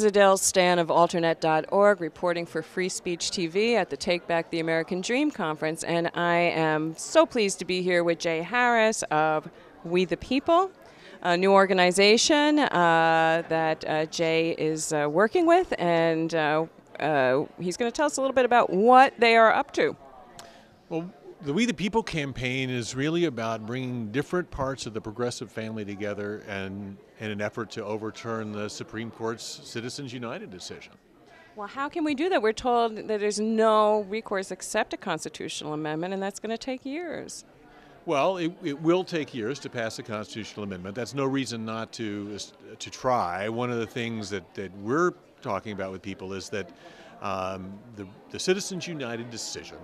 is Adele Stan of alternate.org reporting for Free Speech TV at the Take Back the American Dream Conference, and I am so pleased to be here with Jay Harris of We the People, a new organization that Jay is working with, and he's going to tell us a little bit about what they are up to. Well, the We the People campaign is really about bringing different parts of the progressive family together and in an effort to overturn the Supreme Court's Citizens United decision. Well, how can we do that? We're told that there's no recourse except a constitutional amendment, and that's going to take years. Well, it will take years to pass a constitutional amendment. That's no reason not to try. One of the things that we're talking about with people is that the Citizens United decision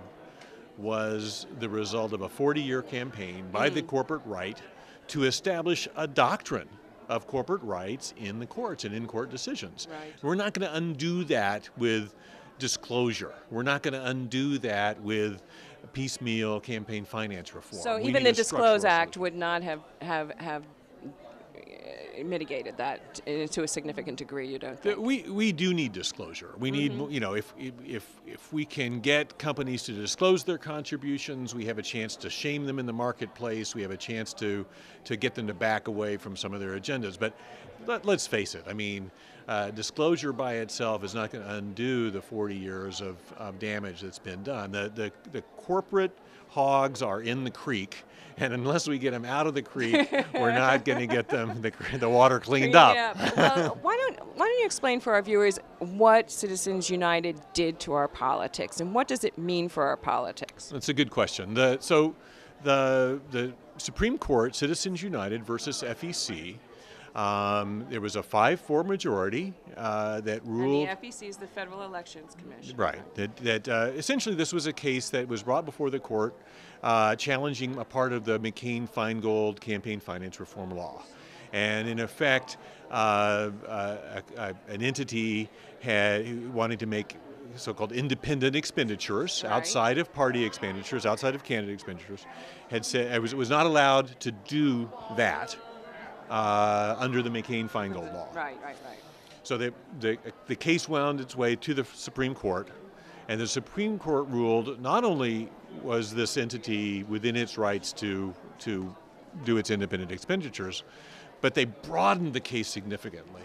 was the result of a 40-year campaign by the corporate right to establish a doctrine of corporate rights in the courts and in court decisions. Right. We're not going to undo that with disclosure. We're not going to undo that with piecemeal campaign finance reform. So even the Disclosed Act would not have mitigated that to a significant degree, you don't think? We do need disclosure. We need, you know, if we can get companies to disclose their contributions, we have a chance to shame them in the marketplace. We have a chance to get them to back away from some of their agendas. But let's face it. I mean, disclosure by itself is not going to undo the 40 years of damage that's been done. The corporate hogs are in the creek, and unless we get them out of the creek, we're not going to get them the water cleaned up. Yeah. Well, why don't you explain for our viewers what Citizens United did to our politics, and what does it mean for our politics? That's a good question. The Supreme Court, Citizens United versus FEC, there was a 5-4 majority that ruled. And the FEC is the Federal Elections Commission. Right. That essentially this was a case that was brought before the court challenging a part of the McCain-Feingold campaign finance reform law. And in effect, an entity wanted to make so-called independent expenditures outside of party expenditures, outside of candidate expenditures, had said it was not allowed to do that under the McCain-Feingold law. Right. So the case wound its way to the Supreme Court, and the Supreme Court ruled not only was this entity within its rights to do its independent expenditures, but they broadened the case significantly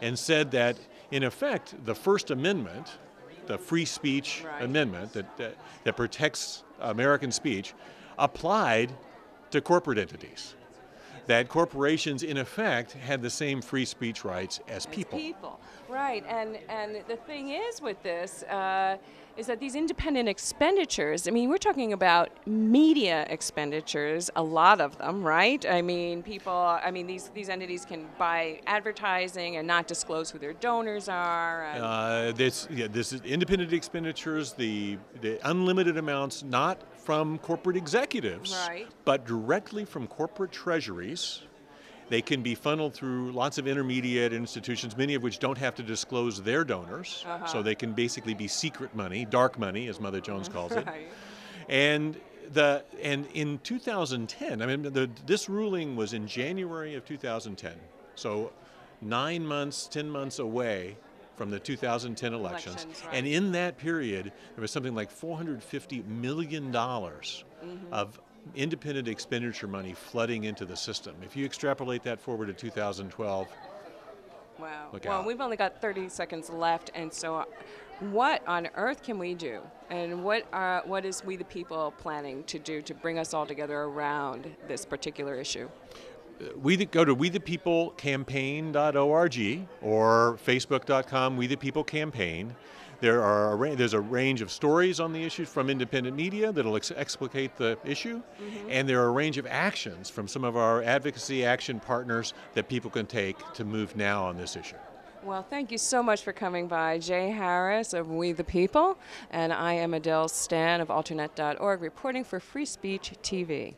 and said that, in effect, the First Amendment, the free speech amendment that protects American speech, applied to corporate entities. That corporations, in effect, had the same free speech rights as people. Right, and the thing is with this is that these independent expenditures, I mean, we're talking about media expenditures, a lot of them, right? I mean, these entities can buy advertising and not disclose who their donors are. This is independent expenditures, the unlimited amounts, not from corporate executives, but directly from corporate treasuries. They can be funneled through lots of intermediate institutions, many of which don't have to disclose their donors, so they can basically be secret money, dark money, as Mother Jones calls it. And in 2010, I mean, this ruling was in January of 2010, so 9 months, 10 months away from the 2010 elections. And in that period, there was something like $450 million of independent expenditure money flooding into the system. If you extrapolate that forward to 2012, wow. Look well, out. We've only got 30 seconds left, and so what on earth can we do? And what is We the People planning to do to bring us all together around this particular issue? Go to wethepeoplecampaign.org or facebook.com We the People Campaign. There's a range of stories on the issue from independent media that'll explicate the issue, and there are a range of actions from some of our advocacy action partners that people can take to move now on this issue. Well, thank you so much for coming by. Jay Harris of We the People, and I am Adele Stan of alternate.org reporting for Free Speech TV.